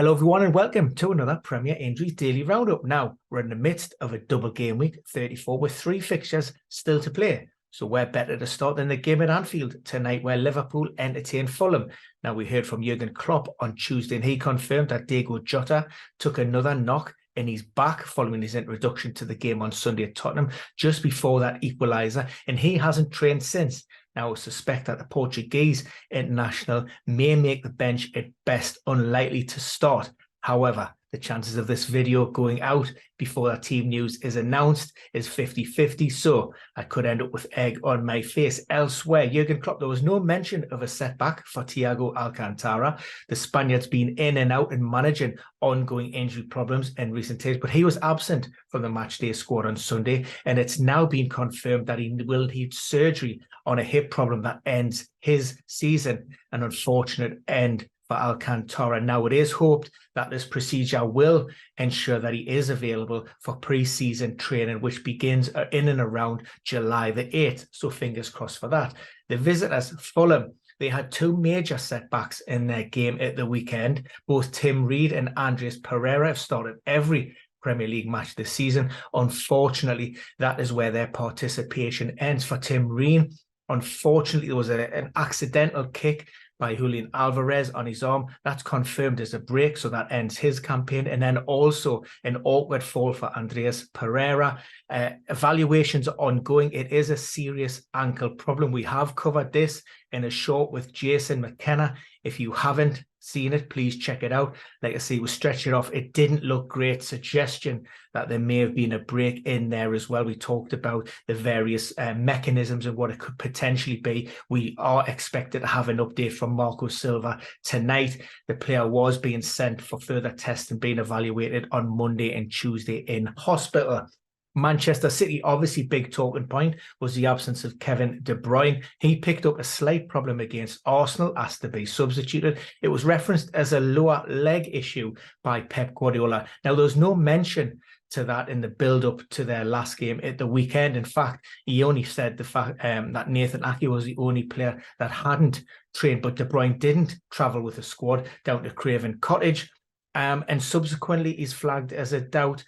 Hello everyone and welcome to another Premier Injuries Daily Roundup. Now, we're in the midst of a double game week 34 with 3 fixtures still to play. So where better to start than the game at Anfield tonight where Liverpool entertain Fulham. Now, we heard from Jurgen Klopp on Tuesday and he confirmed that Diego Jota took another knock in his back following his introduction to the game on Sunday at Tottenham just before that equaliser, and he hasn't trained since. Now, I suspect that the Portuguese international may make the bench at best unlikely to start. However, the chances of this video going out before that team news is announced is 50-50, so I could end up with egg on my face. Elsewhere, Jurgen Klopp, there was no mention of a setback for Thiago Alcantara. The Spaniard's been in and out and managing ongoing injury problems in recent days, but he was absent from the matchday squad on Sunday, and it's now been confirmed that he will need surgery on a hip problem that ends his season. An unfortunate end for Alcantara. Now, it is hoped that this procedure will ensure that he is available for pre-season training, which begins in and around July the 8th. So fingers crossed for that. The visitors, Fulham, they had 2 major setbacks in their game at the weekend. Both Tim Reid and Andreas Pereira have started every Premier League match this season. Unfortunately, that is where their participation ends. For Tim Reid, unfortunately, there was an accidental kick by Julian Alvarez on his arm. That's confirmed as a break, so that ends his campaign. And then also an awkward fall for Andreas Pereira. Evaluations are ongoing. It is a serious ankle problem. We have covered this in a short with Jason McKenna. If you haven't seen it, please check it out. Like I say, we stretched it off. It didn't look great. Suggestion that there may have been a break in there as well. We talked about the various mechanisms and what it could potentially be. We are expected to have an update from Marco Silva tonight. The player was being sent for further tests and being evaluated on Monday and Tuesday in hospital. Manchester City, obviously big talking point was the absence of Kevin De Bruyne. He picked up a slight problem against Arsenal, asked to be substituted. It was referenced as a lower leg issue by Pep Guardiola. Now, there was no mention to that in the build-up to their last game at the weekend. In fact, he only said the fact that Nathan Ake was the only player that hadn't trained, but De Bruyne didn't travel with the squad down to Craven Cottage, and subsequently he's flagged as a doubt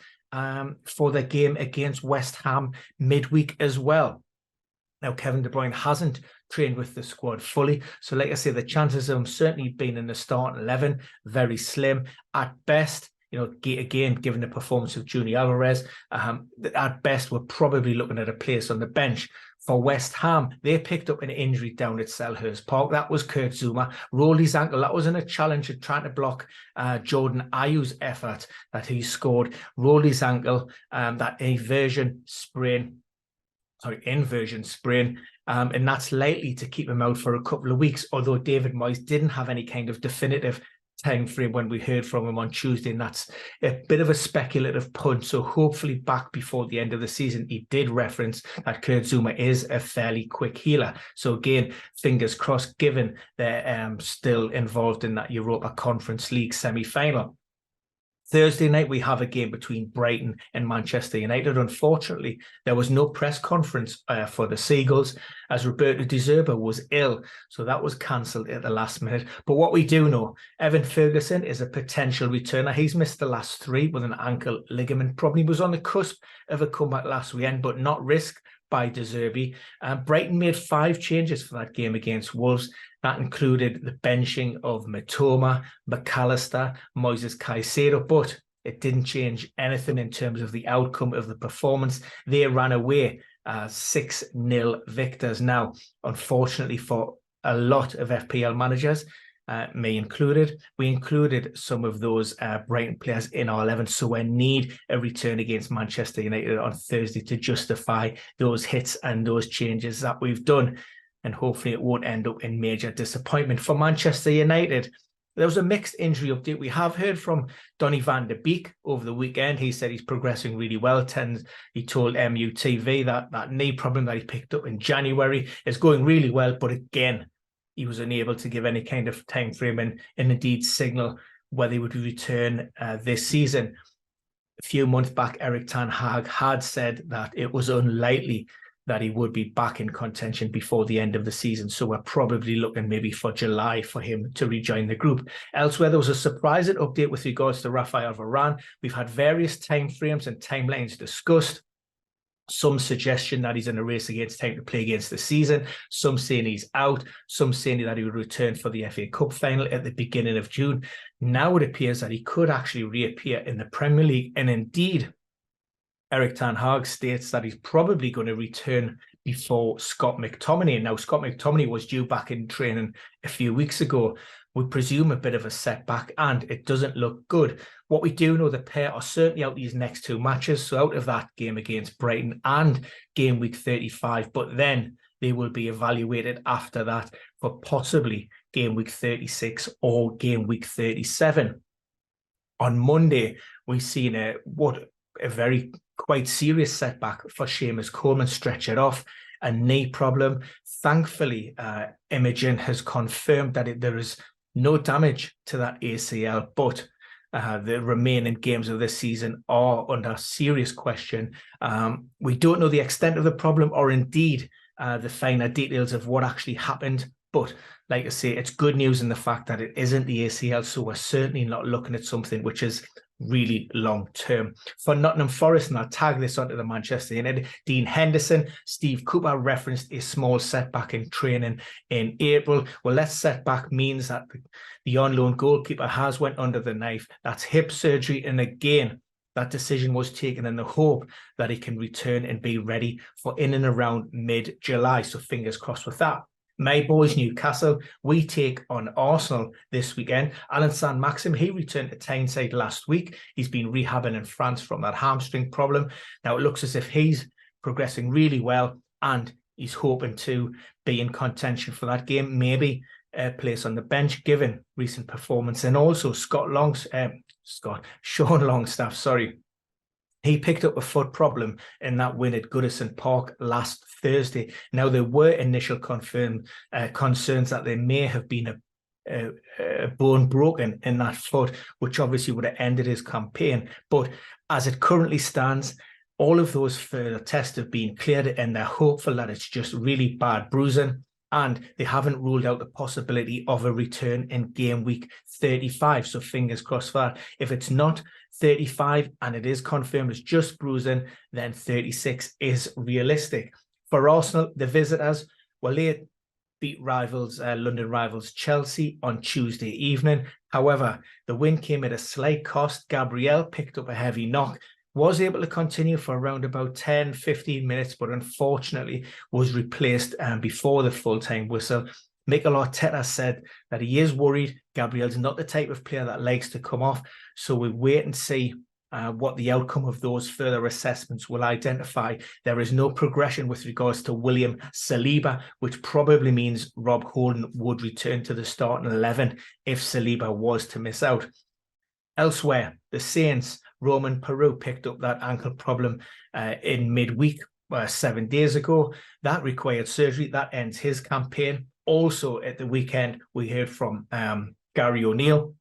for the game against West Ham midweek as well. Now, Kevin De Bruyne hasn't trained with the squad fully, so like I say, the chances of him certainly being in the starting 11 very slim at best. You know, again, given the performance of Junior Alvarez, at best we're probably looking at a place on the bench. For West Ham, they picked up an injury down at Selhurst Park. That was Kurt Zouma. Rolled his ankle. That wasn't a challenge at trying to block Jordan Ayew's effort that he scored. Rolled his ankle, that inversion sprain, and that's likely to keep him out for a couple of weeks, although David Moyes didn't have any kind of definitive time frame when we heard from him on Tuesday, and that's a bit of a speculative punt. So hopefully back before the end of the season. He did reference that Kurt Zouma is a fairly quick healer. So again, fingers crossed, given they're still involved in that Europa Conference League semi-final. Thursday night, we have a game between Brighton and Manchester United. Unfortunately, there was no press conference for the Seagulls as Roberto De Zerbi was ill. So that was cancelled at the last minute. But what we do know, Evan Ferguson is a potential returner. He's missed the last 3 with an ankle ligament problem. He was on the cusp of a comeback last weekend, but not risked by De Zerbi. Brighton made 5 changes for that game against Wolves. That included the benching of Mitoma, McAllister, Moises Caicedo, but it didn't change anything in terms of the outcome of the performance. They ran away 6-0 victors. Now, unfortunately for a lot of FPL managers, me included, we included some of those Brighton players in our 11, so we need a return against Manchester United on Thursday to justify those hits and those changes that we've done, and hopefully it won't end up in major disappointment. For Manchester United, there was a mixed injury update. We have heard from Donny van de Beek over the weekend. He said he's progressing really well. He told MUTV that knee problem that he picked up in January is going really well, but again, he was unable to give any kind of time frame and indeed signal whether he would return this season. A few months back, Erik ten Hag had said that it was unlikely that he would be back in contention before the end of the season. So we're probably looking maybe for July for him to rejoin the group. Elsewhere, there was a surprising update with regards to Rafael Varane. We've had various timeframes and timelines discussed. Some suggestion that he's in a race against time to play against the season. Some saying he's out. Some saying that he would return for the FA Cup final at the beginning of June. Now it appears that he could actually reappear in the Premier League. And indeed, Erik ten Hag states that he's probably going to return before Scott McTominay. Now, Scott McTominay was due back in training a few weeks ago. We presume a bit of a setback, and it doesn't look good. What we do know, the pair are certainly out these next two matches, so out of that game against Brighton and game week 35, but then they will be evaluated after that for possibly game week 36 or game week 37. On Monday, we've seen a very quite serious setback for Seamus Coleman, stretch it off, a knee problem. Thankfully, imaging has confirmed that there is no damage to that ACL, but the remaining games of this season are under serious question. We don't know the extent of the problem or indeed the finer details of what actually happened. But like I say, it's good news in the fact that it isn't the ACL, so we're certainly not looking at something which is really long term. For Nottingham Forest, and I'll tag this onto the Manchester United, Dean Henderson, Steve Cooper referenced a small setback in training in April. Well, that setback means that the on-loan goalkeeper has went under the knife. That's hip surgery, and again, that decision was taken in the hope that he can return and be ready for in and around mid-July. So fingers crossed with that. My boys, Newcastle, we take on Arsenal this weekend. Alan Saint-Maxim, he returned to Tyneside last week. He's been rehabbing in France from that hamstring problem. Now, it looks as if he's progressing really well and he's hoping to be in contention for that game, maybe a place on the bench, given recent performance. And also Sean Longstaff, sorry. He picked up a foot problem in that win at Goodison Park last Thursday. Now, there were initial confirmed concerns that there may have been a bone broken in that foot, which obviously would have ended his campaign. But as it currently stands, all of those further tests have been cleared and they're hopeful that it's just really bad bruising. And they haven't ruled out the possibility of a return in game week 35. So fingers crossed for that. If it's not 35 and it is confirmed as just bruising, then 36 is realistic. For Arsenal, the visitors, well, they beat London rivals Chelsea on Tuesday evening. However, the win came at a slight cost. Gabriel picked up a heavy knock, was able to continue for around about 10-15 minutes, but unfortunately was replaced before the full-time whistle. Mikel Arteta said that he is worried. Gabriel's not the type of player that likes to come off, so we wait and see what the outcome of those further assessments will identify. There is no progression with regards to William Saliba, which probably means Rob Holding would return to the starting 11 if Saliba was to miss out. Elsewhere, the Saints, Roman Peru picked up that ankle problem in midweek 7 days ago. That required surgery. That ends his campaign. Also at the weekend, we heard from Gary O'Neill,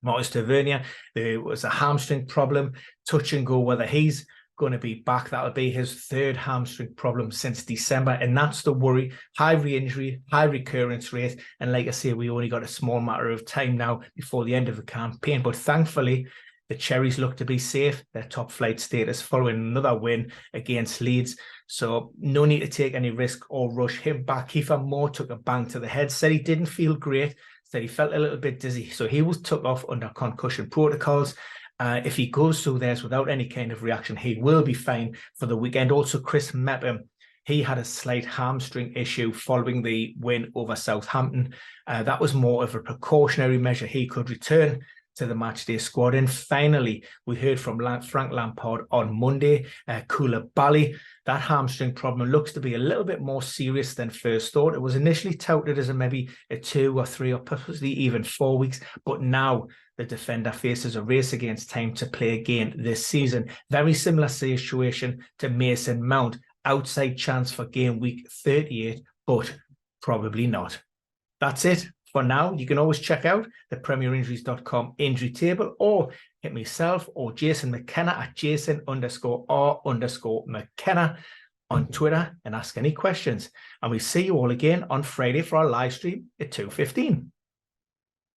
Marcus Tavernier. There was a hamstring problem, touch and go whether he's going to be back. That'll be his third hamstring problem since December. And that's the worry. High re-injury, high recurrence rate. And like I say, we only got a small matter of time now before the end of the campaign. But thankfully, the Cherries look to be safe, their top flight status following another win against Leeds. So no need to take any risk or rush him back. Kiefer Moore took a bang to the head, said he didn't feel great, said he felt a little bit dizzy. So he was took off under concussion protocols. If he goes through this without any kind of reaction, he will be fine for the weekend. Also, Chris Mepham, he had a slight hamstring issue following the win over Southampton. That was more of a precautionary measure. He could return to the matchday squad. And finally, we heard from Frank Lampard on Monday. Koulibaly, that hamstring problem looks to be a little bit more serious than first thought. It was initially touted as maybe a 2 or 3 or possibly even 4 weeks, but now the defender faces a race against time to play again this season. Very similar situation to Mason Mount. Outside chance for game week 38, but probably not. That's it for now. You can always check out the premierinjuries.com injury table or hit myself or Jason McKenna at Jason_R_McKenna on Twitter and ask any questions. And we see you all again on Friday for our live stream at 2:15.